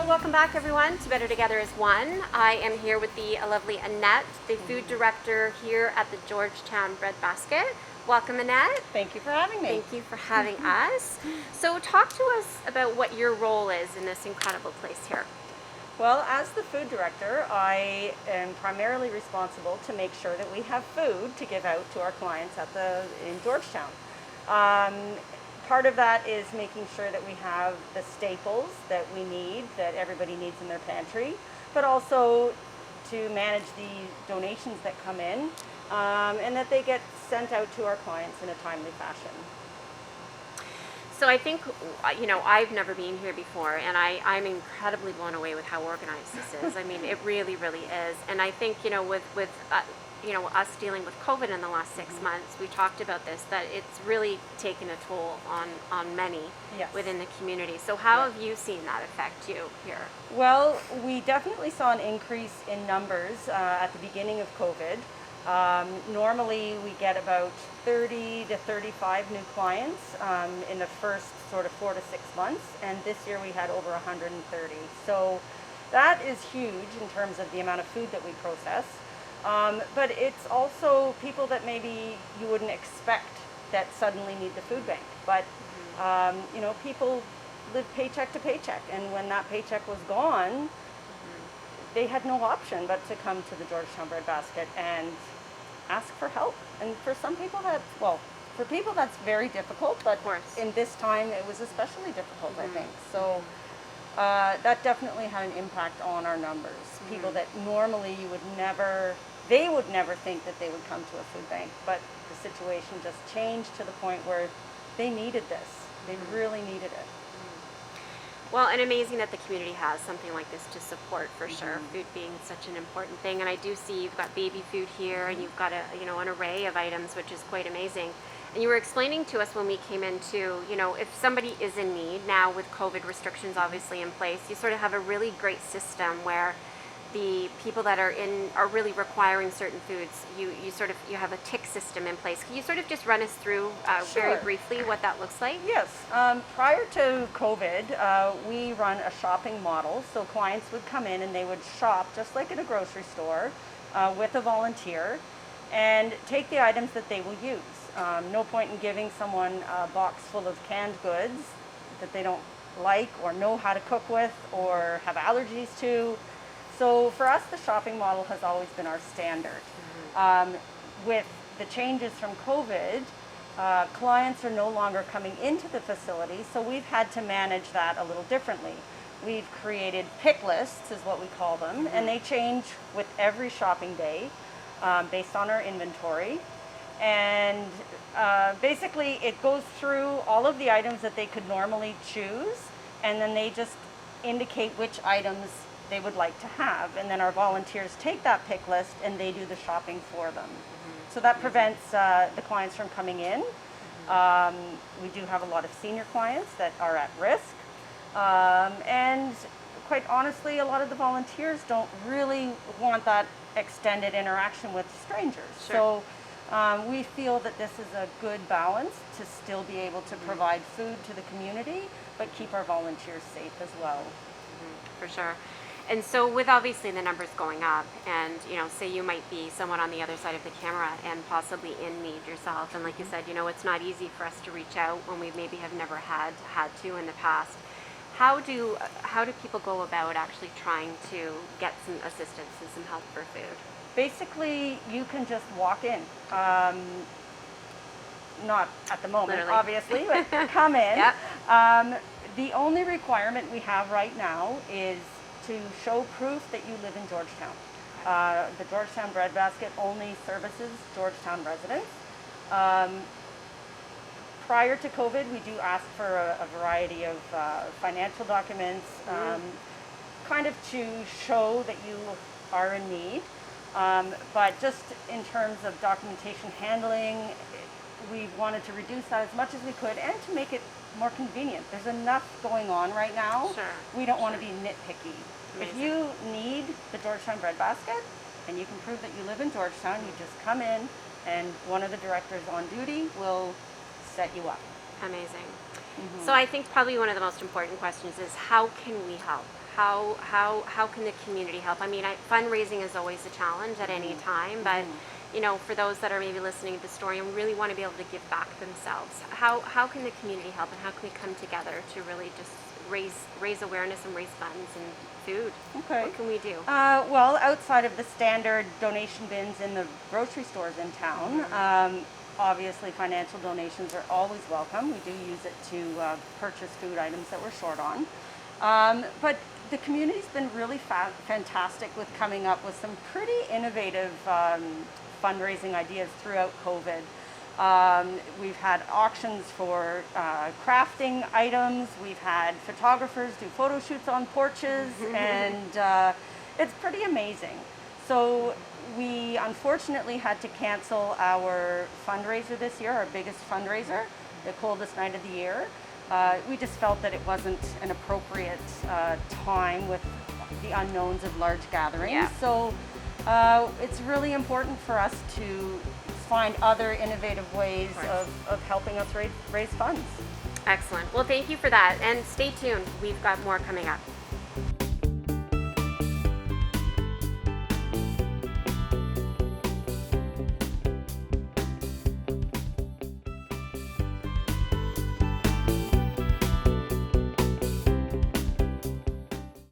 So welcome back everyone to Better Together as One. I am here with the lovely Annette, the food director here at the Georgetown Breadbasket. Welcome, Annette. Thank you for having me. Thank you for having us. So talk to us about what your role is in this incredible place here. Well, as the food director, I am primarily responsible to make sure that we have food to give out to our clients in Georgetown. Part of that is making sure that we have the staples that we need, that everybody needs in their pantry, but also to manage the donations that come in and that they get sent out to our clients in a timely fashion. So I think, I've never been here before, and I'm incredibly blown away with how organized this is. I mean, it really, really is. And I think, with us dealing with COVID in the last 6 months, we talked about this, that it's really taken a toll on many within the community. So how have you seen that affect you here? Well, we definitely saw an increase in numbers at the beginning of COVID. Normally we get about 30 to 35 new clients in the first sort of 4 to 6 months, and this year we had over 130. So that is huge in terms of the amount of food that we process. But it's also people that maybe you wouldn't expect that suddenly need the food bank. But, people live paycheck to paycheck. And when that paycheck was gone, they had no option but to come to the Georgetown Breadbasket and ask for help. And for some people for people that's very difficult, but in this time it was especially difficult, I think. So that definitely had an impact on our numbers. People that normally they would never think that they would come to a food bank, but the situation just changed to the point where they needed this. They really needed it. Well, and amazing that the community has something like this to support, for sure. Food being such an important thing, and I do see you've got baby food here, and you've got an array of items, which is quite amazing. And you were explaining to us when we came in too, if somebody is in need now with COVID restrictions obviously in place, you sort of have a really great system where the people that are really requiring certain foods, you have a tick system in place. Can you sort of just run us through very briefly what that looks like? Yes. Prior to COVID, we run a shopping model. So clients would come in and they would shop just like at a grocery store with a volunteer and take the items that they will use. No point in giving someone a box full of canned goods that they don't like or know how to cook with or have allergies to. So for us, the shopping model has always been our standard. With the changes from COVID, clients are no longer coming into the facility, so we've had to manage that a little differently. We've created pick lists, is what we call them, and they change with every shopping day based on our inventory. And basically it goes through all of the items that they could normally choose, and then they just indicate which items they would like to have, and then our volunteers take that pick list and they do the shopping for them. So that prevents the clients from coming in. We do have a lot of senior clients that are at risk, and quite honestly, a lot of the volunteers don't really want that extended interaction with strangers. So we feel that this is a good balance to still be able to provide food to the community, but keep our volunteers safe as well. For sure. And so with obviously the numbers going up, and say you might be someone on the other side of the camera and possibly in need yourself, and like you said, it's not easy for us to reach out when we maybe have never had to in the past. How do people go about actually trying to get some assistance and some help for food? Basically, you can just walk in. Not at the moment, Literally. Obviously, but come in. Yep. The only requirement we have right now is to show proof that you live in Georgetown. The Georgetown Breadbasket only services Georgetown residents. Prior to COVID, we do ask for a variety of financial documents, kind of to show that you are in need. But just in terms of documentation handling, we wanted to reduce that as much as we could and to make it more convenient. There's enough going on right now. We don't want to be nitpicky. If you need the Georgetown Breadbasket and you can prove that you live in Georgetown, you just come in and one of the directors on duty will set you up. Amazing. So I think probably one of the most important questions is how can we help? How can the community help? I mean, fundraising is always a challenge at any time, but you know, for those that are maybe listening to the story and really want to be able to give back themselves, how can the community help, and how can we come together to really just raise awareness and raise funds and food? Okay. What can we do? Well, outside of the standard donation bins in the grocery stores in town, obviously financial donations are always welcome. We do use it to purchase food items that we're short on. But the community's been really fantastic with coming up with some pretty innovative fundraising ideas throughout COVID. We've had auctions for crafting items. We've had photographers do photo shoots on porches, and it's pretty amazing. So we unfortunately had to cancel our fundraiser this year, our biggest fundraiser, the coldest night of the year. We just felt that it wasn't an appropriate time with the unknowns of large gatherings. Yeah. So it's really important for us to find other innovative ways of helping us raise funds. Excellent. Well, thank you for that, and stay tuned. We've got more coming up.